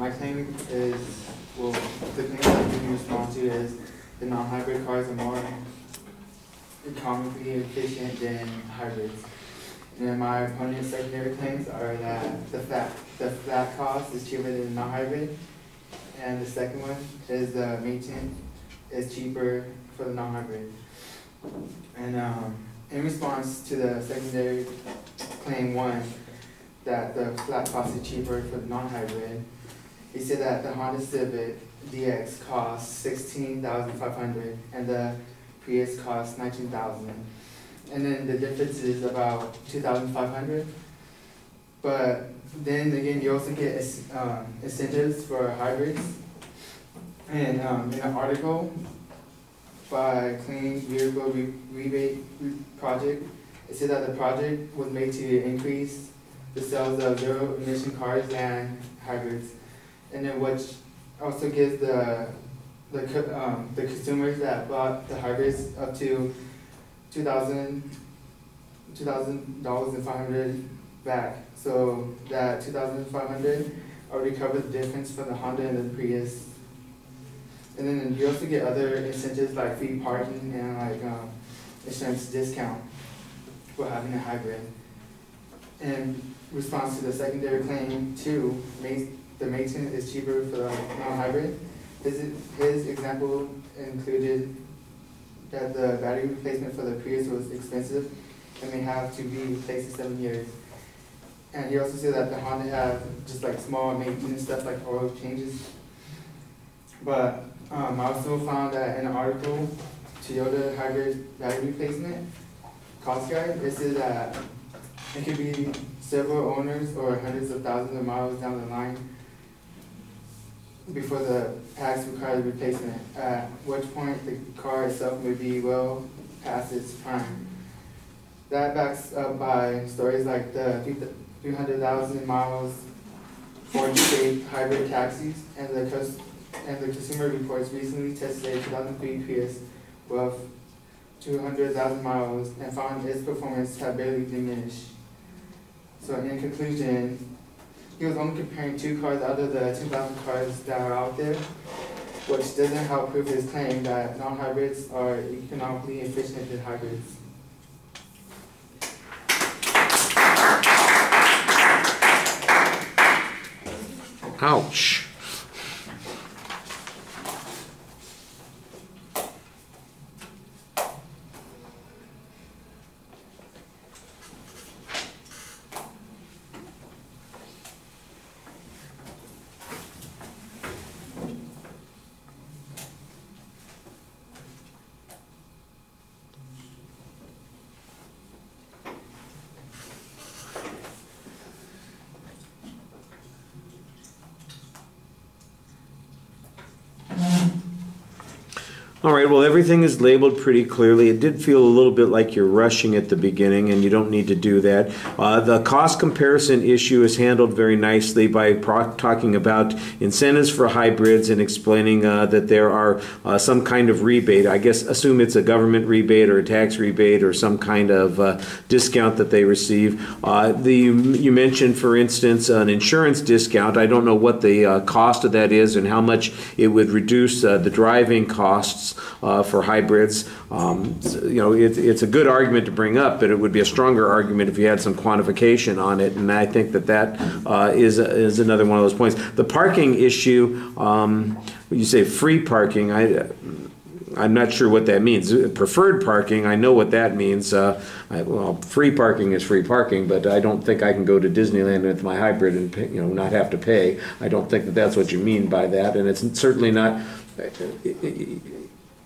my claim is, well, the claim that we respond to is the non-hybrid cars are more economically efficient than hybrids. And then my opponent's secondary claims are that the flat cost is cheaper than non-hybrid, and the second one is the maintenance is cheaper for the non-hybrid. And in response to the secondary claim one, that the flat cost is cheaper for the non-hybrid, he said that the Honda Civic DX costs $16,500 and the Prius costs $19,000. And then the difference is about $2,500. But then again, you also get incentives for hybrids. And in an article by Clean Vehicle Rebate Project, it said that the project was made to increase the sales of zero-emission cars and hybrids, and then which also gives the consumers that bought the hybrids up to $2,500 back. So that $2,500 already covers the difference from the Honda and the Prius. And then you also get other incentives like free parking and like insurance discount for having a hybrid. In response to the secondary claim two, the maintenance is cheaper for the non-hybrid. His example included that the battery replacement for the Prius was expensive and may have to be replaced in 7 years. And he also said that the Honda have just like small maintenance stuff like oil changes. But I also found that in an article, Toyota hybrid battery replacement cost guide, it says that it could be several owners or hundreds of thousands of miles down the line before the packs require replacement, at which point the car itself may be well past its prime. That backs up by stories like the 300,000 miles Ford-shaped hybrid taxis, and the Consumer Reports recently tested a 2003 Prius with 200,000 miles and found its performance had barely diminished. So in conclusion, he was only comparing two cars out of the 2,000 cars that are out there, which doesn't help prove his claim that non-hybrids are economically efficient than hybrids. Ouch. All right, well, everything is labeled pretty clearly. It did feel a little bit like you're rushing at the beginning, and you don't need to do that. The cost comparison issue is handled very nicely by talking about incentives for hybrids and explaining that there are some kind of rebate. I guess assume it's a government rebate or a tax rebate or some kind of discount that they receive. You mentioned, for instance, an insurance discount. I don't know what the cost of that is and how much it would reduce the driving costs for hybrids. It's a good argument to bring up, but it would be a stronger argument if you had some quantification on it, and I think that is another one of those points. The parking issue, you say free parking, I'm not sure what that means. Preferred parking, I know what that means. Well, free parking is free parking, but I don't think I can go to Disneyland with my hybrid and pay, not have to pay. I don't think that that's what you mean by that, and it's certainly not.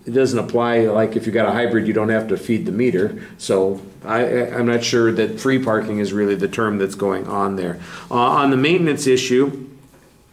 It doesn't apply like if you got a hybrid, you don't have to feed the meter. So I'm not sure that free parking is really the term that's going on there. On the maintenance issue,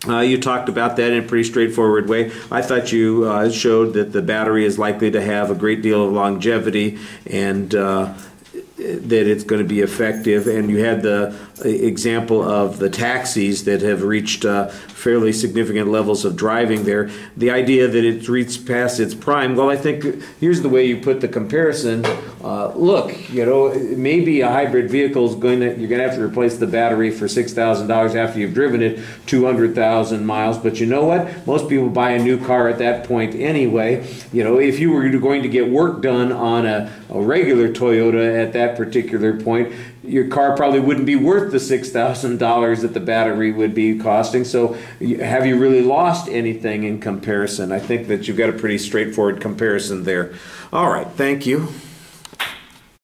you talked about that in a pretty straightforward way. I thought you showed that the battery is likely to have a great deal of longevity and that it's going to be effective, and you had the example of the taxis that have reached fairly significant levels of driving there. The idea that it's reached past its prime, well, I think here's the way you put the comparison. look, you know, maybe a hybrid vehicle is you're going to have to replace the battery for $6,000 after you've driven it 200,000 miles. But you know what? Most people buy a new car at that point anyway. You know, if you were going to get work done on a regular Toyota at that particular point, your car probably wouldn't be worth the $6,000 that the battery would be costing. So have you really lost anything in comparison? I think that you've got a pretty straightforward comparison there. All right, thank you.